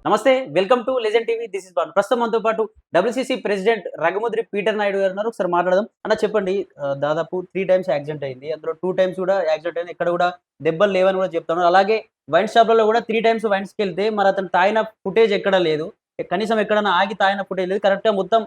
నమస్తే. Welcome to legend TV. This is Bhanu. ప్రస్తుతం మనతో పాటు WCC president Raghumudri Peter Naidu garu ఉన్నారు. ఒకసారి మాట్లాడదాం. అన్న చెప్పండి. దాదాపు 3 టైమ్స్ యాక్సిడెంట్ అయింది. అందులో 2 టైమ్స్ కూడా యాక్సిడెంట్ అయింది. ఎక్కడ కూడా దెబ్బలు లేవని కూడా చెప్తున్నారు. అలాగే వైన్ షాప్‌లలో కూడా 3 టైమ్స్ వైన్స్‌కెళ్తే మరి అతను తాగిన ఫుటేజ్ ఎక్కడ లేదు. కనీసం ఎక్కడన్నా ఆగి తాగిన ఫుటేజ్ లేదు. కరెక్ట్‌గా మొత్తం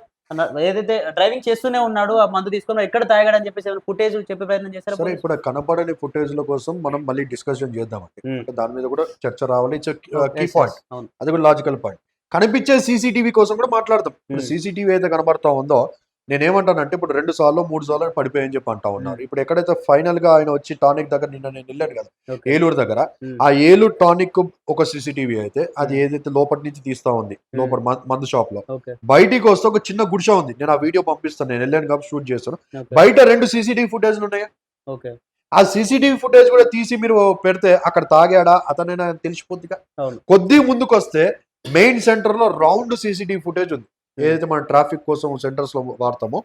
ఏదైతే డ్రైవింగ్ చేస్తూనే ఉన్నాడు. ఆ మందు తీసుకొని మరి ఎక్కడ తాగాడని చెప్పేసి ఏమైనా ఫుటేజ్ చెప్పే ప్రయత్నం చేశారా సరే, పోలీసులు? ఇప్పుడు కనపడని ఫుటేజ్‌ల కోసం మనం మళ్ళీ డిస్కషన్ చేద్దామండి. హ్మ్. అంటే దాని మీద కూడా చర్చ రావాలి. It's key yes. Yes. Point. అవును. అది కూడా లాజికల్ పాయింట్. కనిపించే సీసీటీవీ కోసం కూడా మాట్లాడదాం. ఇప్పుడు హ్మ్. సీసీటీవీ అయితే కనబడతా ఉందో, నేనేమంటానంటే ఇప్పుడు 2 సార్లో, 3 సార్లో పడిపోయాయని చెప్పి అంటా హ్మ్. ఉన్నారు. ఇప్పుడు ఎక్కడైతే ఫైనల్‌గా ఆయన వచ్చి టానిక్ దగ్గర నిన్న నేను వెళ్ళాను కదా! ఓకే. ఏలూరు దగ్గర. హ్మ్. ఆ ఏలూరు టానిక్ ఒక సీసీటీవీ అయితే అది హ్మ్. ఏదైతే లోపటి నుంచి తీస్తా ఉంది. హ్మ్. లోపల మందు షాప్‌లో. ఓకే. బయటికి వస్తే ఒక చిన్న గుడిసె ఉంది. నేను ఆ వీడియో పంపిస్తాను. నేను వెళ్ళాను కాబట్టి షూట్ చేశాను. ఓకే. బయట 2 సీసీటీవీ ఫుటేజ్‌లు ఉన్నాయి. ఓకే. ఆ సీసీటీవీ ఫుటేజ్ కూడా తీసి మీరు పెడితే అక్కడ తాగాడా అతనేనా అని తెలిసిపోద్దిగా. అవును. కొద్ది ముందుకొస్తే మెయిన్ సెంటర్‌లో రౌండ్ సీసీటీవీ ఫుటేజ్ ఉంది. హ్మ్. ఏదైతే మనం ట్రాఫిక్ కోసం సెంటర్స్‌లో వాడతామో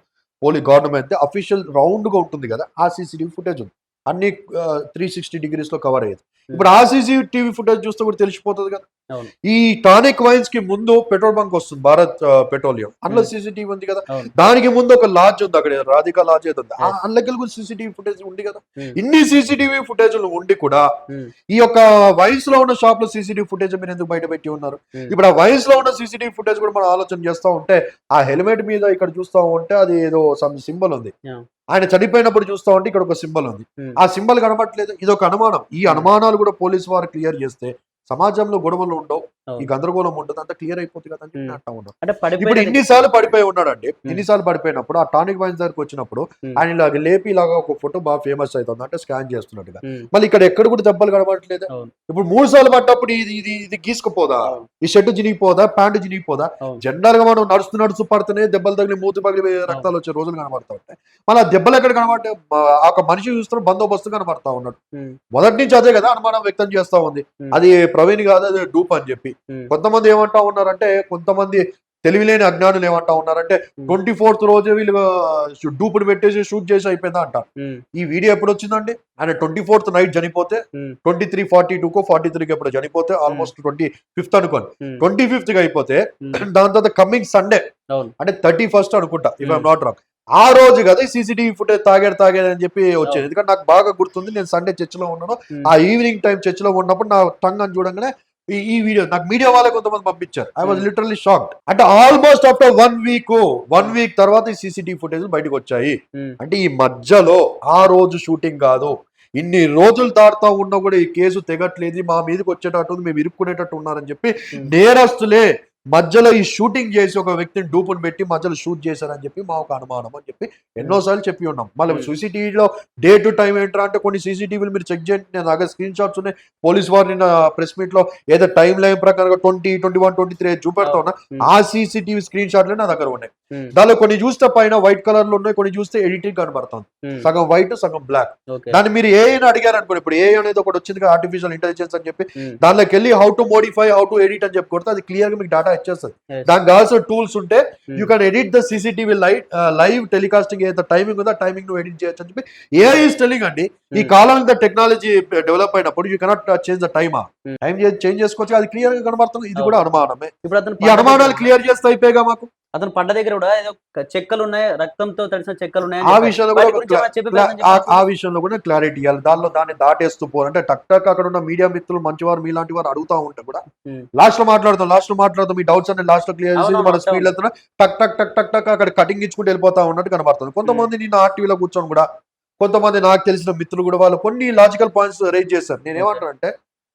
గవర్నమెంట్ అఫీషియల్ రౌండ్‌గా ఉంటుంది కదా! ఆ సీసీటీవీ ఫుటేజ్ ఉంది. అన్ని 360 డిగ్రీస్‌లో కవర్ అయ్యేది. హ్మ్. ఇప్పుడు ఆ సీసీటీవీ ఫుటేజ్ చూస్తే కూడా తెలిసిపోతది కదా! అవును. ఈ టానిక్ వైన్స్‌కి ముందు పెట్రోల్ బంక్ వస్తుంది. భారత్ పెట్రోలియం. అందులో హ్మ్. సీసీటీవీ ఉంది కదా! అవును. దానికి ముందు ఒక లాడ్జ్ ఉంది అక్కడ. రాధికా లాడ్జ్ ఏదో ఉంది. యెస్. అందులోకెళ్ళి కూడా సీసీటీవీ ఫుటేజ్ ఉంది కదా! హ్మ్. ఇన్ని సీసీటీవీ ఫుటేజ్‌లు ఉండి కూడా హ్మ్. ఈ యొక్క వైన్స్‌లో ఉన్న షాప్‌లో సీసీటీవీ ఫుటేజ్ మీరెందుకు బయట పెట్టి ఉన్నారు? హ్మ్. ఇప్పుడు ఆ వైన్స్‌లో ఉన్న సీసీటీవీ ఫుటేజ్ కూడా మనం ఆలోచన చేస్తా ఉంటే, ఆ హెల్మెట్ మీద ఇక్కడ చూస్తా ఉంటే అది ఏదో సమ్ సింబల్ ఉంది. యాహ్! ఆయన చనిపోయినప్పుడు చూస్తా ఉంటే ఇక్కడ ఒక సింబల్ ఉంది. హ్మ్. ఆ సింబల్ కనబడట్లేదు. ఇదొక అనుమానం. ఈ హ్మ్. అనుమానాలు కూడా పోలీసు వారు క్లియర్ చేస్తే సమాజంలో గొడవలు ఉండవు. ఈ అవును. గందరగోళం ఉండదు. అంతా క్లియర్ అయిపోద్ది కదా! అని చెప్పి హ్మ్. నేను అంటా ఉన్నాను. అంటే ఇప్పుడు పడిపోయిన ఇన్ని దగ్గర సార్లు పడిపోయి ఉన్నాడండి. హ్మ్. ఇన్ని సార్లు పడిపోయినప్పుడు ఆ టానిక్ వైన్స్ దగ్గరికొచ్చినప్పుడు హ్మ్. ఆయన ఇలాగ లేపి ఇలాగ ఒక ఫోటో బాగా ఫేమస్ అయితుంది. అంటే స్కాన్ చేస్తున్నట్టుగా. హ్మ్. మళ్ళీ ఇక్కడ ఎక్కడ కూడా దెబ్బలు కనబడట్లేదా? అవును. ఇప్పుడు 3 సార్లు పడ్డప్పుడు ఇది గీసుకుపోదా? అవును. ఈ షర్ట్ చినిగిపోదా? ప్యాంట్ చినిగిపోదా? అవును. జనరల్‌గా మనం నడుస్తూ పడుతూనే దెబ్బలు తగిలి మూతి పగిలి అవును. రక్తాలు వచ్చే రోజులు కనబడతా ఉంటాయి. మళ్ళీ ఆ దెబ్బలు ఎక్కడ కనబడ్డాయి? ఆ ఒక మనిషి చూస్తున్న బందోబస్తు కనబడతా ఉన్నాడు. హ్మ్. మొదటి నుంచి అదే కదా అనుమానం వ్యక్తం చేస్తా ఉంది. హ్మ్. అది ప్రవీణ్ కాదు, అది డూప్ అని చెప్పి. హ్మ్. కొంతమంది ఏమంటా ఉన్నారంటే, కొంతమంది తెలివిలేని అజ్ఞానులు ఏమంటా ఉన్నారంటే, హ్మ్. 24థ్ రోజే వీళ్ళు డూప్‌ని పెట్టేసి షూట్ చేసి అయిపోయిందా అంటారు. హ్మ్. ఈ వీడియో ఎప్పుడొచ్చిందండి? ఆయన 24థ్ నైట్ చనిపోతే, హ్మ్. 23:42కో 43కి ఎప్పుడో చనిపోతే హ్మ్. ఆల్‌మోస్ట్ 25థ్ అనుకోండి. హ్మ్. 25థ్‌కి అయిపోతే హ్మ్. దాని తర్వాత కమింగ్ సండే అవును. అంటే 31st అనుకుంటా ఇఫ్ హ్మ్. I'm not wrong. ఆ రోజు కదా ఈ సీసీటీవీ ఫుటేజ్ తాగాడు అని చెప్పి వచ్చేది. అవును. ఎందుకంటే నాకు బాగా గుర్తుంది. నేను సండే చర్చిలో ఉన్నాను. హ్మ్. ఆ ఈవినింగ్ టైమ్ చర్చిలో ఉన్నప్పుడు నా టంగ్ అని చూడంగానే ఈ వీడియో నాకు మీడియా వాళ్ళే కొంతమంది పంపించారు. ఐ వాస్ హ్మ్. Literally shocked. అంటే ఆల్మోస్ట్ ఆఫ్టర్ 1 హ్మ్. వీక్ తర్వాత ఈ సీసీటీవీ ఫుటేజ్ బయటకు వచ్చాయి. హ్మ్. అంటే ఈ మధ్యలో ఆ రోజు షూటింగ్ కాదు. ఇన్ని రోజులు దాటుతా ఉన్నా కూడా ఈ కేసు తెగట్లేదు. మా మీదకి వచ్చేటట్టు మేము ఇరుక్కునేటట్టు ఉన్నారని చెప్పి హ్మ్. నేరస్తులే మధ్యలో ఈ షూటింగ్ చేసి ఒక వ్యక్తిని డూపుని పెట్టి మధ్యలో షూట్ చేశారని చెప్పి మా ఒక అనుమానం అని చెప్పి ఎన్నో హ్మ్. సార్లు చెప్పి ఉన్నాం. మళ్ళీ హ్మ్. సీసీటీవీలో డే టు టైం ఏంట్రా అంటే కొన్ని సీసీటీవీలు మీరు చెక్ చేయండి. నేను దగ్గర స్క్రీన్ షాట్స్ ఉన్నాయి. పోలీస్ వారు నిన్న ప్రెస్ మీట్ లో ఏదో టైం లైన్ ప్రకారంగా 20, 21, 23 చూపెడతా అవును. ఉన్నా. హ్మ్. ఆ సీసీటీవీ స్క్రీన్ షాట్లే నా దగ్గర ఉన్నాయి. హ్మ్. దానిలో కొన్ని చూస్తే పైన వైట్ కలర్ లో ఉన్నాయి. కొన్ని చూస్తే ఎడిటింగ్ కనబడుతుంది. హ్మ్. సగం వైట్, సగం బ్లాక్. ఓకే. దాన్ని మీరు ఏఐని అడిగారనుకోండి. ఇప్పుడు ఏఐ అనేది ఒకటి వచ్చింది కదా, ఆర్టిఫిషియల్ ఇంటెలిజెన్స్ అని చెప్పి. హ్మ్. దానిలోకి వెళ్ళి how to modify, how to edit అని చెప్పి కొడితే అది క్లియర్ గా మీకు డేటా ఇచ్చేస్తుంది. యెస్. దానికి కావాల్సిన టూల్స్ ఉంటే యూ హ్మ్. Can edit the CCTV live telecasting ఏదైతే టైమింగ్ ఉందో ఆ టైమింగ్ నువ్వు ఎడిట్ చేయొచ్చు అని చెప్పి ఏఐ హ్మ్. ఈస్ టెలింగ్ అండి. ఈ హ్మ్. కాలానికి ద టెక్నాలజీ డెవలప్ అయినప్పుడు యూ కెనాట్ చేంజ్ ద టైమా. హ్మ్. టైం చేంజ్ చేసుకోవచ్చు. అది క్లియర్ గా కనబడుతుంది. ఇది అవును. కూడా అనుమానమే. ఇప్పుడు అతను ఈ పడ్డ దగ్గర అనుమానాలు గూడా క్లియర్ చేస్తే అయిపోయిగా మాకు. అతను పడ్డ దగ్గర గూడా ఏదో చెక్కలున్నాయి. రక్తంతో తడిసిన చెక్కలున్నాయని ఆ చెప్పారు. విషయంలో కూడా వాటి ఒక గురించి ఏమైనా చెప్పే ప్రయత్నం ఆ చేసారా ఆ పోలీసులు? విషయంలో కూడా క్లారిటీ ఇవ్వాలి. దాన్ని దాటేస్తూ పోరు. అంటే టక్ టక్ అక్కడ ఉన్న మీడియా మిత్రులు మంచివారు మీలాంటి వారు అడుగుతా ఉంటే కూడా హ్మ్. లాస్ట్ లో మాట్లాడదాం మీ డౌట్స్ అన్ని లాస్ట్ లో క్లియర్ చేసి అవునవును. మన అట్లే స్పీడ్ ఉంటది. వెళ్తున్నా టక్ టక్ టక్ టక్ టక్ అక్కడ కటింగ్ ఇచ్చుకుంటూ వెళ్ళిపోతా ఉన్నట్టు కనబడుతుంది. హ్మ్. కొంతమంది నిన్న ఆర్టీవీలో కూర్చొని కూడా కొంతమంది నాకు తెలిసిన మిత్రులు కూడా వాళ్ళు కొన్ని లాజికల్ పాయింట్స్ రైజ్ చేశారు. నేను ఓకే. ఏమంటానంటే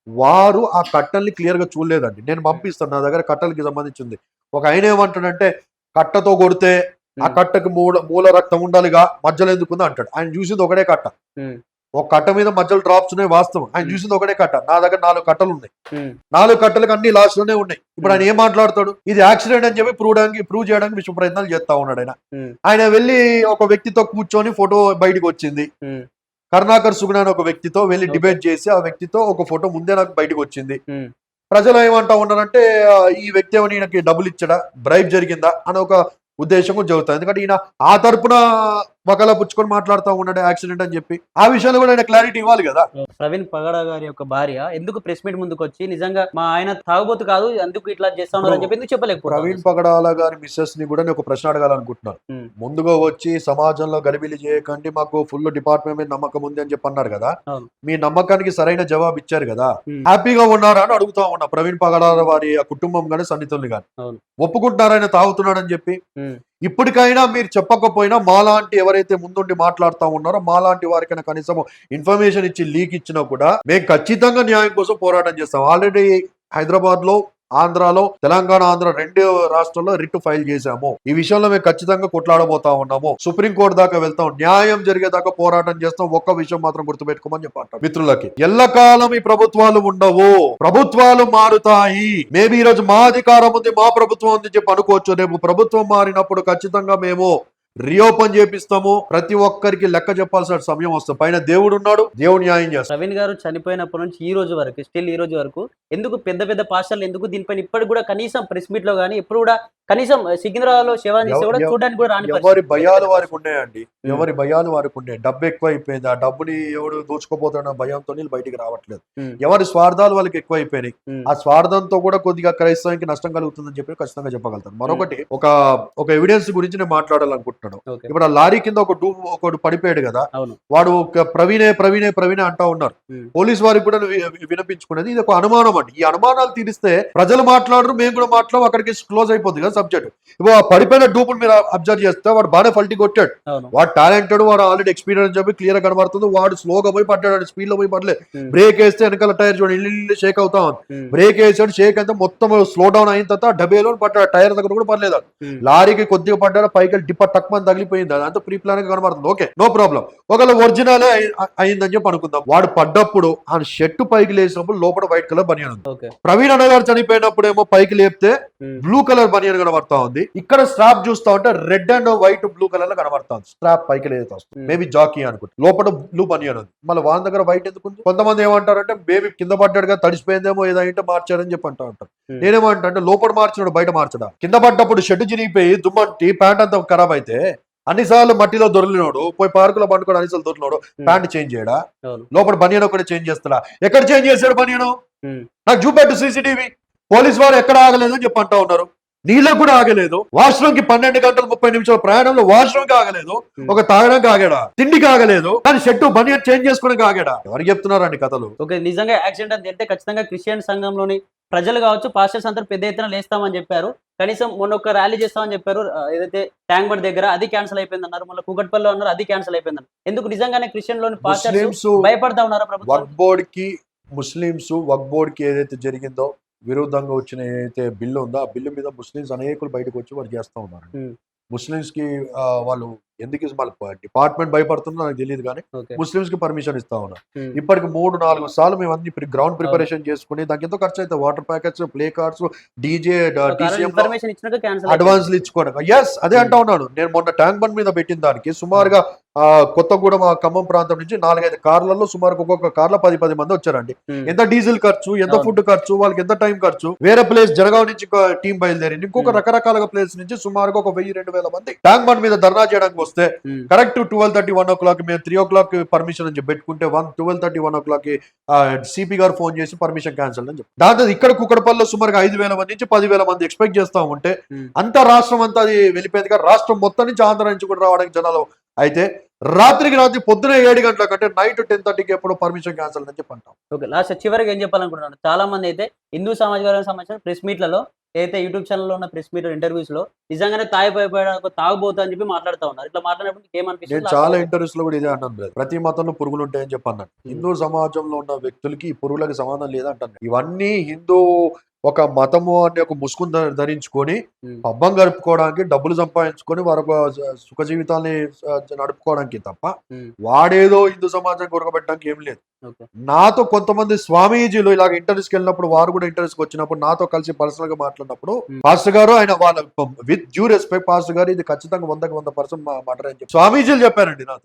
వారు ఆ కట్టల్ని క్లియర్ గా చూడలేదండి. నేను హ్మ్. పంపిస్తాను నా దగ్గర కట్టలకి సంబంధించింది. ఒక ఆయన ఏమంటాడంటే కట్టతో కొడితే ఆ హ్మ్. కట్టకి మూల రక్తం ఉండాలిగా మధ్యలో ఎందుకుందో అంటాడు. ఆయన చూసింది ఒకటే కట్ట. హ్మ్. ఒక కట్ట మీద మధ్యలో డ్రాప్స్ ఉన్నాయి వాస్తవం. ఆయన హ్మ్. చూసింది ఒకటే కట్ట. నా దగ్గర 4 కట్టలు ఉన్నాయి. హ్మ్. 4 కట్టలకి అన్ని లాస్ట్ లోనే ఉన్నాయి. ఇప్పుడు హ్మ్. ఆయన ఏం మాట్లాడతాడు? ఇది యాక్సిడెంట్ అని చెప్పి ప్రూవ్ చేయడానికి విశ్వ ప్రయత్నాలు చేస్తా ఉన్నాడు ఆయన. హ్మ్. ఆయన వెళ్లి ఒక వ్యక్తితో కూర్చొని ఫోటో బయటకు వచ్చింది. హ్మ్. కరుణాకర్ సుగుణ అనే ఒక వ్యక్తితో వెళ్లి ఓకే. డిబేట్ చేసి ఆ వ్యక్తితో ఒక ఫోటో ముందే నాకు బయటకు వచ్చింది. హ్మ్. ప్రజలు ఏమంటా ఉన్నారంటే ఈ వ్యక్తి ఏమో ఈయనకి డబ్బులు ఇచ్చాడా? బ్రైబ్ జరిగిందా? అని ఒక ఉద్దేశం కూడా జరుగుతుంది. ఎందుకంటే ఈయన ఆ తరపున బకాలా పుచ్చుకొని మాట్లాడుతూ ఉన్నాడు యాక్సిడెంట్ అని చెప్పి. ఆ విషయాలు కూడా ఆయన క్లారిటీ ఇవ్వాలి కదా. ప్రవీణ్ పగడ గారి యొక్క భార్య ఎందుకు ప్రెస్ మీట్ ముందుకు వచ్చి నిజంగా మా ఆయన తాగుబోతు కాదు ఎందుకు ఇట్లా చేస్తా ఉన్నారు అని చెప్పి ఎందుకు చెప్పలేకపోతే ప్రవీణ్ పగడాల గారి మిస్సెస్ ని కూడా నేను ఒక ప్రశ్న అడగాలనుకుంటున్నాను. ముందుగా వచ్చి సమాజంలో గలిబిలి చేయకండి, మాకు ఫుల్ డిపార్ట్మెంట్ మీద నమ్మకం ఉంది అని చెప్పి అన్నారు కదా. మీ నమ్మకానికి సరైన జవాబు ఇచ్చారు కదా. హ్యాపీగా ఉన్నారా అని అడుగుతా ఉన్నా. ప్రవీణ్ పగడాల వారి కుటుంబం కానీ సన్నిహితుల్ని కానీ ఒప్పుకుంటున్నారా ఆయన తాగుతున్నాడు అని చెప్పి? ఇప్పటికైనా మీరు చెప్పకపోయినా మాలాంటి ఎవరైతే ముందుండి మాట్లాడుతూ ఉన్నారో మాలాంటి వారికైనా కనీసం ఇన్ఫర్మేషన్ ఇచ్చి లీక్ ఇచ్చినా కూడా మేము ఖచ్చితంగా న్యాయం కోసం పోరాటం చేస్తాం. ఆల్రెడీ హైదరాబాద్ లో, ఆంధ్రాలో, తెలంగాణ, ఆంధ్ర 2 రాష్ట్రాల్లో రిట్ ఫైల్ చేశాము. ఈ విషయంలో మేము ఖచ్చితంగా కొట్లాడబోతా ఉన్నాము. సుప్రీంకోర్టు దాకా వెళ్తాం, న్యాయం జరిగేదాకా పోరాటం చేస్తాం. ఒక్క విషయం మాత్రం గుర్తుపెట్టుకోమని చెప్పంటారు మిత్రులకి. ఎల్లకాలం ఈ ప్రభుత్వాలు ఉండవు, ప్రభుత్వాలు మారుతాయి. మేబీ ఈ రోజు మా అధికారం ఉంది, మా ప్రభుత్వం ఉంది చెప్పి అనుకోవచ్చు. రేపు ప్రభుత్వం మారినప్పుడు ఖచ్చితంగా మేము రీఓపెన్ చేపిస్తాము. ప్రతి ఒక్కరికి లెక్క చెప్పాల్సిన సమయం వస్తుంది. పైన దేవుడు ఉన్నాడు, దేవుడు న్యాయం చేస్తాడు. ప్రవీణ్ గారు చనిపోయినప్పటి నుంచి ఈ రోజు వరకు స్టిల్ ఈ రోజు వరకు ఎందుకు పెద్ద పెద్ద పాస్టర్లు ఎందుకు దీనిపైన ఇప్పటికి కూడా కనీసం ప్రెస్ మీట్ లో కానీ ఎప్పుడు కూడా కనీసం సికింద్రాబాద్లో శివాని చేస్తే కూడా చూడడానికి కూడా రాని ఎవరి భయాలు వారికి ఉన్నాయండి, ఎవరి భయాలు వారికి ఉన్నాయి. డబ్బు ఎక్కువ అయిపోయింది, ఆ డబ్బుని ఎవడు దోచుకోపోతున్న భయంతో బయటికి రావట్లేదు. ఎవరి స్వార్థాలు వాళ్ళకి ఎక్కువ అయిపోయినాయి. ఆ స్వార్థంతో కూడా కొద్దిగా క్రైస్తవానికి నష్టం కలుగుతుందని చెప్పి ఖచ్చితంగా చెప్పగలుగుతాను. మరొకటి ఒక ఎవిడెన్స్ గురించి నేను మాట్లాడాలనుకుంటున్నాను. ఇప్పుడు ఆ లారీ కింద ఒకడు పడిపోయాడు కదా, వాడు ప్రవీణే ప్రవీణే ప్రవీణే అంటా ఉన్నారు. పోలీస్ వారికి కూడా వినిపించుకునేది ఇది ఒక అనుమానం అండి. ఈ అనుమానాలు తీరిస్తే ప్రజలు మాట్లాడరు, మేము కూడా మాట్లాడము, అక్కడికి క్లోజ్ అయిపోతుంది కదా సబ్జెక్ట్. ఇప్పుడు ఆ పడిపోయిన డూపులు మీరు అబ్జర్వ్ చేస్తే వాడు బాగానే ఫల్టీ కొట్టాడు, వాడు టాలెంటెడ్, వాడు ఆల్రెడీ ఎక్స్పీరియన్స్ చెప్పి క్లియర్ గా కనబడుతుంది. వాడు స్లోగా పోయి పడ్డాడు, స్పీడ్ లో పోయి పడలేదు. బ్రేక్ వేస్తే వెనకాల టైర్ చూడండి ఇల్లు షేక్ అవుతా ఉంది. బ్రేక్ వేసాడు, షేక్ అయితే మొత్తం స్లో డౌన్ అయిన తర్వాత డబ్బేలో పడ్డాడు, టైర్ దగ్గర కూడా పడలేదు. లారీకి కొద్దిగా పడ్డాడు, పైకి డిప్ప టక్మని తగిలిపోయింది. అదంతా ప్రీ ప్లాన్ గా కనబడుతుంది. Okay, no problem. ఒకవేళ ఒరిజినల్ అయిందని చెప్పి అనుకుందాం. వాడు పడ్డప్పుడు ఆ షర్ట్ పైకి లేసినప్పుడు లోపల వైట్ కలర్ బనియన్ ఉంది. ప్రవీణ్ అన్న గారు చనిపోయినప్పుడు ఏమో పైకి లేపితే బ్లూ కలర్ బనియన్ కనబడతా ఉంది. ఇక్కడ స్ట్రాప్ చూస్తా ఉంటే red and white blue colour లో కనబడతా ఉంది. స్ట్రాప్ పైకి లేతా వస్తుంది, మేబీ జాకీ అనుకుంటా. లోపల బ్లూ బనియన్ ఉంది. మళ్ళీ వాళ్ళ దగ్గర వైట్ ఎందుకు ఉంది? కొంతమంది ఏమంటారంటే బేబీ కింద పడ్డాడుగా తడిసిపోయిందేమో ఏదంటే మార్చారని చెప్పి అంటా ఉంటారు. నేనేమంటా అంటే లోపల మార్చినాడు బయట మార్చడా? కింద పడ్డప్పుడు షర్ట్ చిరిగిపోయి దుమ్మంటి ప్యాంట్ అంతా ఖరాబ్ అయితే అన్నిసార్లు మట్టిలో దొరికినోడు పోయి పార్కులో పండుకోవడం అన్నిసార్లు దొరికినోడు ప్యాంట్ చేంజ్ చేయడా? లోపల బనియన్ ఒకటి చేంజ్ చేస్తాడా? ఎక్కడ చేంజ్ చేశాడు బనియను? నాకు చూపెట్టు సీసీటీవీ. పోలీస్ వారు ఎక్కడ ఆగలేదు అని చెప్పి అంటా ఉన్నారు. నీళ్ళకు కూడా ఆగలేదు. వాష్రూమ్ కి 12 గంటల 30 నిమిషాల ప్రయాణంలో వాష్రూమ్ కి ఆగలేదు. ఒక తాగడానికి ఆగాడా? తిండికి ఆగలేదు. కానీ షర్టు బనియన్ చేంజ్ చేసుకోవడానికి ఆగాడా? ఎవరికి చెప్తున్నారండి కథలు? ఓకే, నిజంగా యాక్సిడెంట్ అని తెలిస్తే ఖచ్చితంగా క్రిస్టియన్ సంఘంలోని ప్రజలు కావచ్చు, పాస్టర్స్ అందరూ పెద్ద ఎత్తున లేస్తామని చెప్పారు. కనీసం మొన్న ఒక ర్యాలీ చేస్తామని చెప్పారు, ఏదైతే ట్యాంక్ బండ్ దగ్గర, అది క్యాన్సిల్ అయిపోయింది అన్నారు. మళ్ళీ కూకట్పల్లిలో అన్నారు, అది క్యాన్సిల్ అయిపోయింది అన్నారు. ఎందుకు నిజంగానే క్రిస్టియన్ లోని పాస్టర్స్ భయపడతా ఉన్నారు ప్రభుత్వం? వక్ఫ్ బోర్డ్ కి, ముస్లింస్ వక్ఫ్ బోర్డ్ కి ఏదైతే జరిగిందో విరుద్ధంగా వచ్చిన ఏదైతే బిల్లు ఉందో ఆ బిల్లు మీద ముస్లింస్ అనేకులు బయటకు వచ్చి వారు చేస్తా ఉన్నారు. ముస్లింస్ కి వాళ్ళు ఎందుకు డిపార్ట్మెంట్ భయపడుతుందో నాకు తెలియదు, కానీ ముస్లింస్ కి పర్మిషన్ ఇస్తా ఉన్నారు. ఇప్పటికి 3-4 సార్లు మేము అన్ని గ్రౌండ్ ప్రిపరేషన్ చేసుకుని దానికి ఎంతో ఖర్చు అయితే water packets, play cards, DJ, అడ్వాన్స్లు ఇచ్చుకోవడం. ఎస్, అదే అంటా ఉన్నాను. నేను మొన్న ట్యాంక్ బండ్ మీద పెట్టిన దానికి సుమారుగా కొత్తగూడెం ఖమ్మం ప్రాంతం నుంచి 4-5 కార్లలో సుమారు ఒక్కొక్క కార్లో 10 మంది వచ్చారండి. ఎంత డీజిల్ ఖర్చు, ఎంత ఫుడ్ ఖర్చు, వాళ్ళకి ఎంత టైం ఖర్చు. వేరే ప్లేస్ జనగావ్ నుంచి టీం బయలుదేరింది, ఇంకొక రకరకాల ప్లేస్ నుంచి సుమారుగా ఒక 1000-2000 మంది ట్యాంక్ బండ్ మీద ధర్నా చేయడానికి వస్తే కరెక్ట్ 12:30-1 o'clock మేము 3 o'clock పర్మిషన్ అని చెప్పి పెట్టుకుంటే 12:30-1 o'clock సిపి గారు ఫోన్ చేసి పర్మిషన్ క్యాన్సిల్ అని చెప్పి. దాంతో ఇక్కడ కుక్కడపల్లిలో సుమారుగా 5,000 మంది నుంచి 10,000 మంది ఎక్స్పెక్ట్ చేస్తా ఉంటే అంతా రాష్ట్రం అంతా అది వెళ్ళిపోయింది. కానీ రాష్ట్రం మొత్తం నుంచి ఆంధ్ర నుంచి కూడా రావడానికి జనాలు అయితే రాత్రికి రాత్రి పొద్దున 7 గంటల కంటే నైట్ 10:30కి ఎప్పుడు పర్మిషన్ క్యాన్సిల్ అని చెప్పి అంటాం. ఓకే, లాస్ట్ చివరికి ఏం చెప్పాలనుకుంటున్నాను? చాలా మంది అయితే హిందూ సామాజిక వర్గానికి సంబంధించిన ప్రెస్ మీట్లలో, ఏదైతే యూట్యూబ్ ఛానల్లో ఉన్న ప్రెస్ మీట్ ఇంటర్వ్యూస్ లో నిజంగానే తాగుబోతా అని చెప్పి మాట్లాడుతూ ఉన్నారు. ఇట్లా మాట్లాడినప్పుడు ఏమనిపిస్తుంది? నేను చాలా ఇంటర్వ్యూస్ లో కూడా ఇదే అంటాను, ప్రతి మతంలో పురుగులు ఉంటాయని చెప్పి అన్నాను. హిందూ సమాజంలో ఉన్న వ్యక్తులకి ఈ పురుగులకు సంబంధం లేదంటాను. ఇవన్నీ హిందూ ఒక మతము అనే ఒక ముసుగు ధరించుకొని పబ్బం గడుపుకోవడానికి, డబ్బులు సంపాదించుకొని వారు సుఖ జీవితాన్ని నడుపుకోవడానికి తప్ప వాడేదో హిందూ సమాజం కొరకబెట్టడానికి ఏం లేదు. నాతో కొంతమంది స్వామీజీలు ఇలాగ ఇంటర్వ్యూస్కి వెళ్ళినప్పుడు, వారు కూడా ఇంటర్వ్యూస్కి వచ్చినప్పుడు నాతో కలిసి పర్సనల్ గా మాట్లాడినప్పుడు పాస్టర్ గారు, ఆయన వాళ్ళ విత్ డ్యూ రెస్పెక్ట్ పాస్టర్ గారు ఇది ఖచ్చితంగా 100% మటర్ అని చెప్పి స్వామీజీలు చెప్పారండి నాతో.